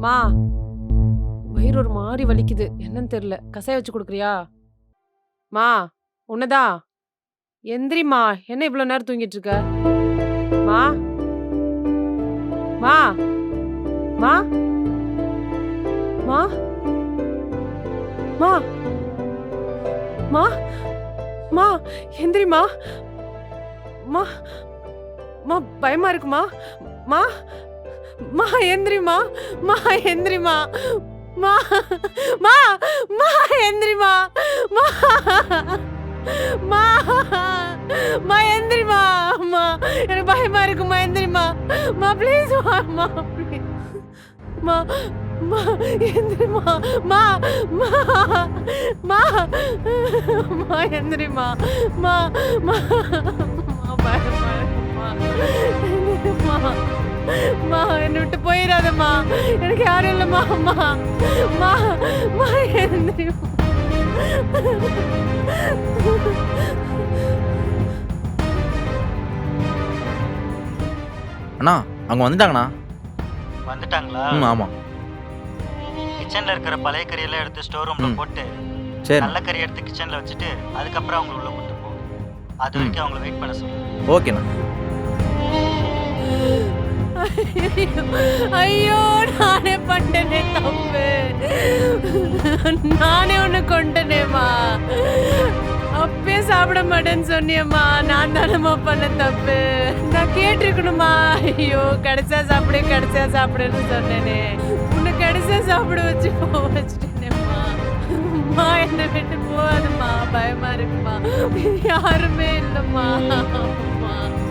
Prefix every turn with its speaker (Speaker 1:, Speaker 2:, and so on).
Speaker 1: மா வயிறு ஒரு மாதிரி வலிக்குது. என்னன்னு தெரியல. கசாயம் வச்சு குடுக்குறியா? மா உன்னதான். எந்திரிம்மா. என்ன இவ்ளோ நேரம் தூங்கிட்டு இருக்க? மா மா மா மா மா மா மா எந்திரிம்மா. மா மா பயமா இருக்குமா? மா மா எந்திரிம்மா. மா எந்திரிம்மா. மா மா மா எந்திரிம்மா. மா மா மா எந்திரிம்மா. மா எனக்கு பயமா இருக்குமா எந்திரிம்மா. மா ப்ளீஸ் மா ப்ளீஸ். மா மா எந்திரிம்மா. மா மா மா மா எந்திரிம்மா. மா மா மா பயமா இருக்குமா. எந்திரிம்மா. மா என்னை விட்டு போயிடாதம்மா. எனக்கு யாரும் இல்லம்மா. மா மா மா எந்திரிம்மா.
Speaker 2: அண்ணா அவங்க வந்துட்டாங்கண்ணா.
Speaker 3: வந்துட்டாங்களா?
Speaker 2: ஆமாம்.
Speaker 3: கிச்சன்ல இருக்கிற பழைய கறியெல்லாம் எடுத்து ஸ்டோர் ரூம்ல போட்டு
Speaker 2: சரி.
Speaker 3: நல்ல கறி எடுத்து கிச்சன்ல வச்சுட்டு அதுக்கப்புறம் அவங்க உள்ள கூட்டு போ. அது வரைக்கும் அவங்கள வெயிட் பண்ண சொல்லு.
Speaker 2: ஓகேண்ணா.
Speaker 1: ஐயோ நானே பண்ணனே தப்பு. நானே உன்னை கொண்டனேம்மா. அப்பயே சாப்பிட மாட்டேன்னு சொன்னியம்மா. நான் தானம்மா பண்ண தப்பு. நான் கேட்டிருக்கணுமா. ஐயோ கடைசியா சாப்பிடுன்னு சொன்னேனே. உன்னை கடைசியா சாப்பிட வச்சு வச்சுட்டேனேம்மா. அம்மா என்னை விட்டு போகாதம்மா. பயமா இருக்குமா. யாருமே இல்லம்மா. அம்மா